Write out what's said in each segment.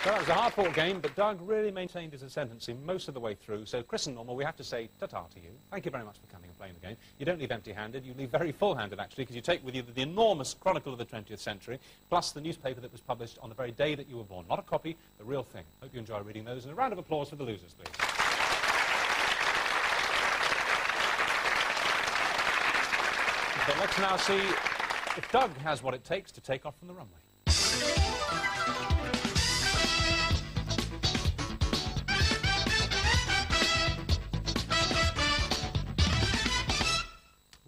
So that was a hard-fought game, but Doug really maintained his ascendancy most of the way through. So Chris and Norma, we have to say ta-ta to you. Thank you very much for coming and playing the game. You don't leave empty-handed. You leave very full-handed, actually, because you take with you the enormous chronicle of the 20th century, plus the newspaper that was published on the very day that you were born. Not a copy, the real thing. Hope you enjoy reading those. And a round of applause for the losers, please. But let's now see if Doug has what it takes to take off from the runway.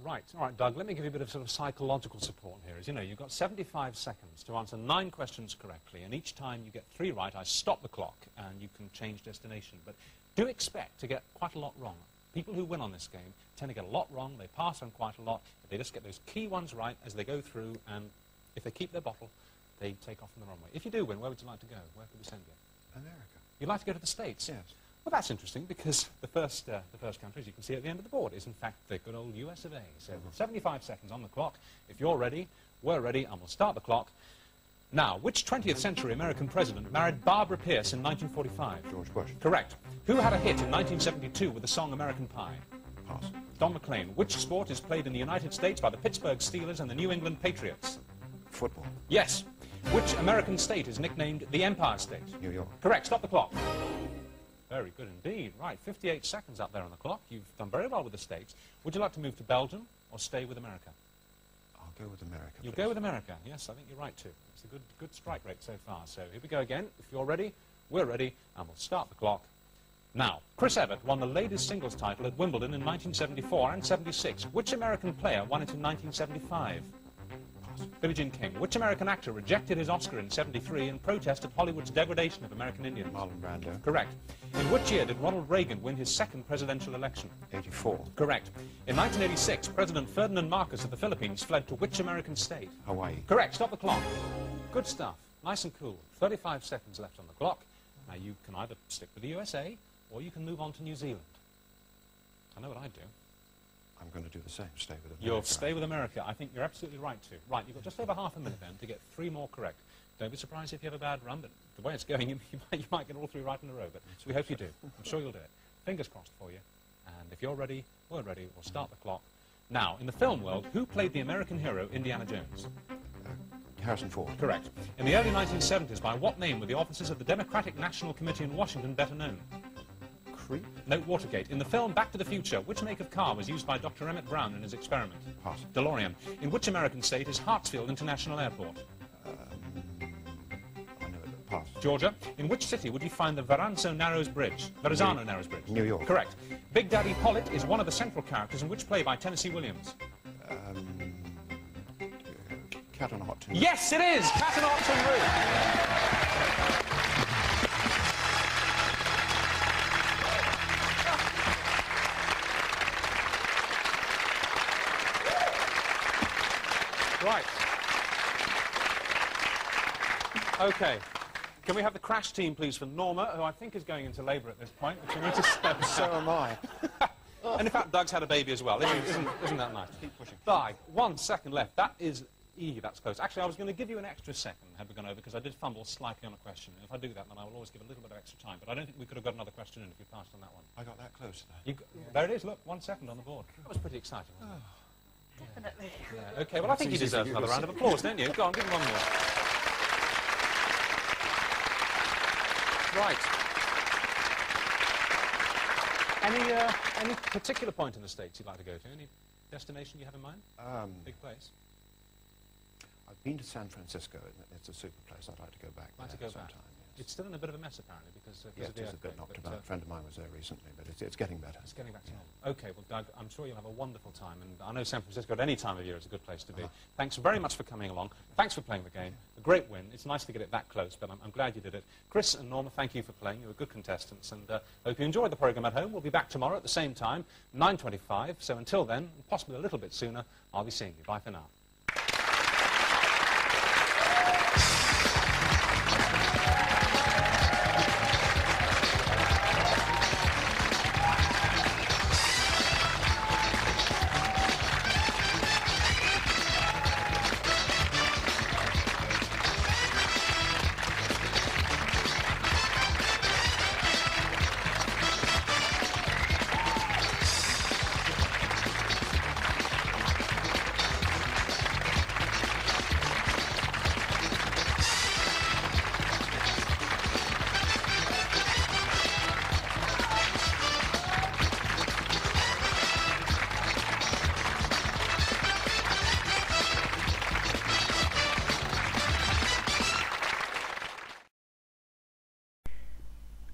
Right, all right, Doug, let me give you a bit of sort of psychological support here. As you know, you've got 75 seconds to answer 9 questions correctly, and each time you get 3 right, I stop the clock, and you can change destination. But do expect to get quite a lot wrong. People who win on this game tend to get a lot wrong, they pass on quite a lot, but they just get those key ones right as they go through, and if they keep their bottle, they take off from the runway. If you do win, where would you like to go? Where could we send you? America. You'd like to go to the States? Yes. Well, that's interesting, because the first country, as you can see at the end of the board, is in fact the good old US of A. So with 75 seconds on the clock, if you're ready, we're ready, and we'll start the clock. Now, which 20th century American president married Barbara Pierce in 1945? George Bush. Correct. Who had a hit in 1972 with the song American Pie? Pass. Don McLean. Which sport is played in the United States by the Pittsburgh Steelers and the New England Patriots? Football. Yes. Which American state is nicknamed the Empire State? New York. Correct. Stop the clock. Very good indeed. Right, 58 seconds up there on the clock. You've done very well with the States. Would you like to move to Belgium or stay with America? I'll go with America. You'll please. go with America. Yes, I think you're right too. It's a good strike rate so far. So here we go again. If you're ready, we're ready, and we'll start the clock now. Chris Evert won the ladies' singles title at Wimbledon in 1974 and 76. Which American player won it in 1975? Billie Jean King. Which American actor rejected his Oscar in 73 in protest of Hollywood's degradation of American Indians? Marlon Brando. Correct. In which year did Ronald Reagan win his second presidential election? 84. Correct. In 1986, President Ferdinand Marcos of the Philippines fled to which American state? Hawaii. Correct. Stop the clock. Good stuff. Nice and cool. 35 seconds left on the clock. Now, you can either stick with the USA, or you can move on to New Zealand. I know what I'd do. I'm going to do the same. Stay with America. You'll stay with America. I think you're absolutely right to. Right, you've got just over half a minute then to get 3 more correct. Don't be surprised if you have a bad run, but the way it's going, you might get all 3 right in a row, but we hope you do. I'm sure you'll do it. Fingers crossed for you. And if you're ready, we're ready. We'll start the clock. Now, in the film world, who played the American hero Indiana Jones? Harrison Ford. Correct. In the early 1970s, by what name were the officers of the Democratic National Committee in Washington better known? Creep. Note Watergate. In the film Back to the Future, which make of car was used by Dr. Emmett Brown in his experiment? Pass. DeLorean. In which American state is Hartsfield International Airport? I know it. Pass. Georgia. In which city would you find the Verrazano Narrows Bridge? New York. Correct. Big Daddy Pollitt is one of the central characters in which play by Tennessee Williams? Cat on a Hot Tin. Yes, it is! Cat on a Hot Tin Roof. Right. OK. Can we have the crash team, please, for Norma, who I think is going into labour at this point, which we need to step So am I. And in fact, Doug's had a baby as well. Isn't that nice? Keep pushing. 1 second left. That is... that's close. Actually, I was going to give you an extra second, had we gone over, because I did fumble slightly on a question. If I do that, then I will always give a little bit of extra time. But I don't think we could have got another question in if you passed on that one. I got that close there. There it is. Look, 1 second on the board. That was pretty exciting, wasn't it? Definitely. Yeah, OK, well, I think you deserve another round of applause, don't you? Go on, give him one more. Right. Any particular point in the States you'd like to go to? Any destination you have in mind? Big place? I've been to San Francisco. It's a super place. I'd like to go back there sometime. Yes. It's still in a bit of a mess, apparently, because yes, of the it's a bit knocked about. A friend of mine was there recently, but it's getting better. It's getting back to normal. OK, well, Doug, I'm sure you'll have a wonderful time, and I know San Francisco at any time of year is a good place to be. Thanks very much for coming along. Thanks for playing the game. A great win. It's nice to get it that close, but I'm glad you did it. Chris and Norma, thank you for playing. You were good contestants, and hope you enjoyed the programme at home. We'll be back tomorrow at the same time, 9:25. So until then, and possibly a little bit sooner, I'll be seeing you. Bye for now.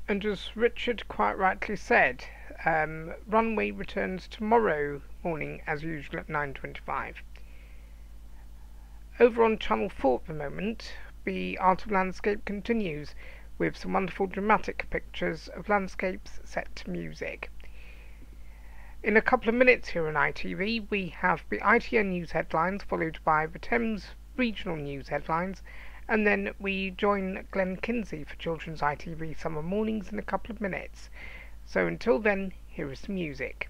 And as Richard quite rightly said, Runway returns tomorrow morning as usual at 9:25. Over on Channel 4 at the moment, the Art of Landscape continues with some wonderful dramatic pictures of landscapes set to music. In a couple of minutes here on ITV, we have the ITN news headlines, followed by the Thames regional news headlines, and then we join Glenn Kinsey for Children's ITV Summer Mornings in a couple of minutes. So until then, here is the music.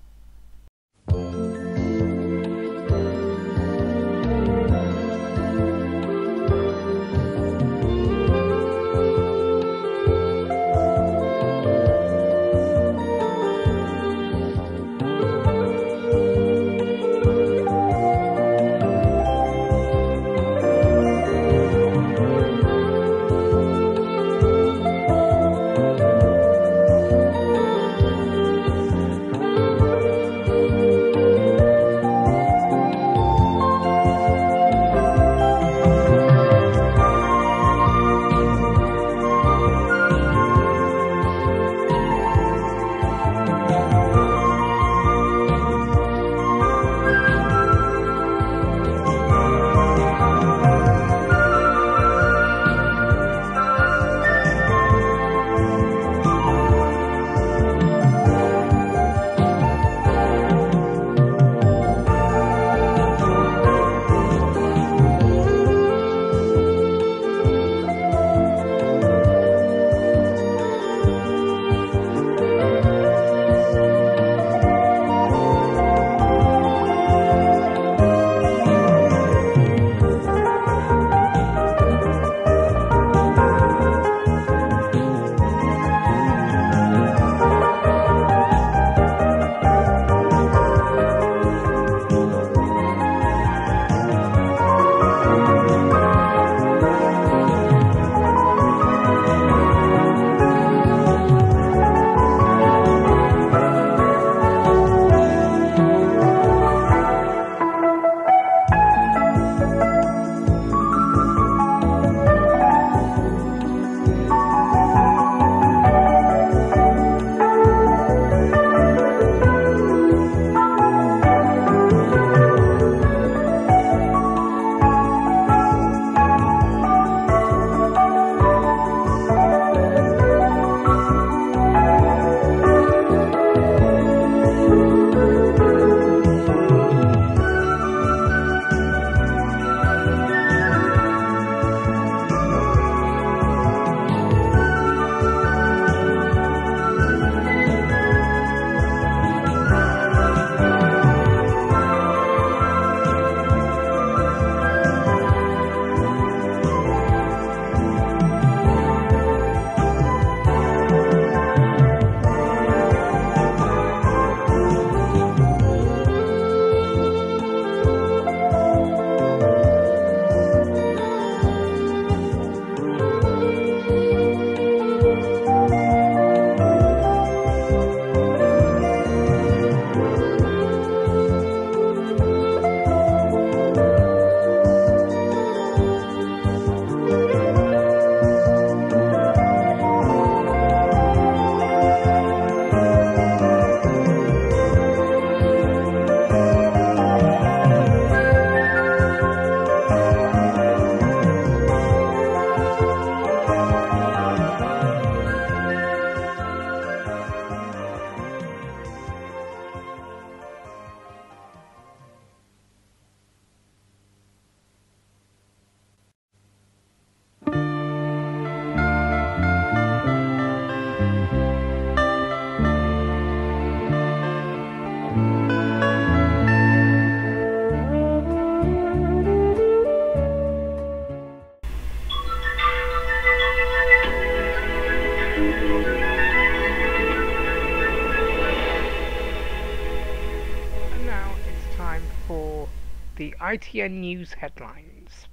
the ITN News headlines.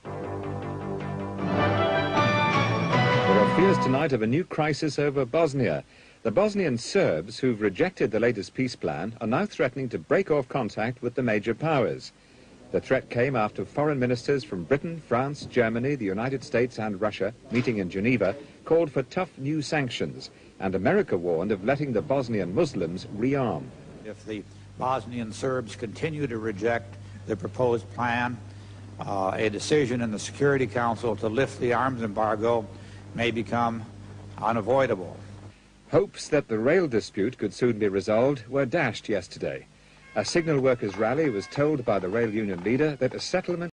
There are fears tonight of a new crisis over Bosnia. The Bosnian Serbs, who've rejected the latest peace plan, are now threatening to break off contact with the major powers. The threat came after foreign ministers from Britain, France, Germany, the United States and Russia, meeting in Geneva, called for tough new sanctions, and America warned of letting the Bosnian Muslims rearm. If the Bosnian Serbs continue to reject the proposed plan, a decision in the Security Council to lift the arms embargo may become unavoidable. Hopes that the rail dispute could soon be resolved were dashed yesterday. A signal workers' rally was told by the rail union leader that a settlement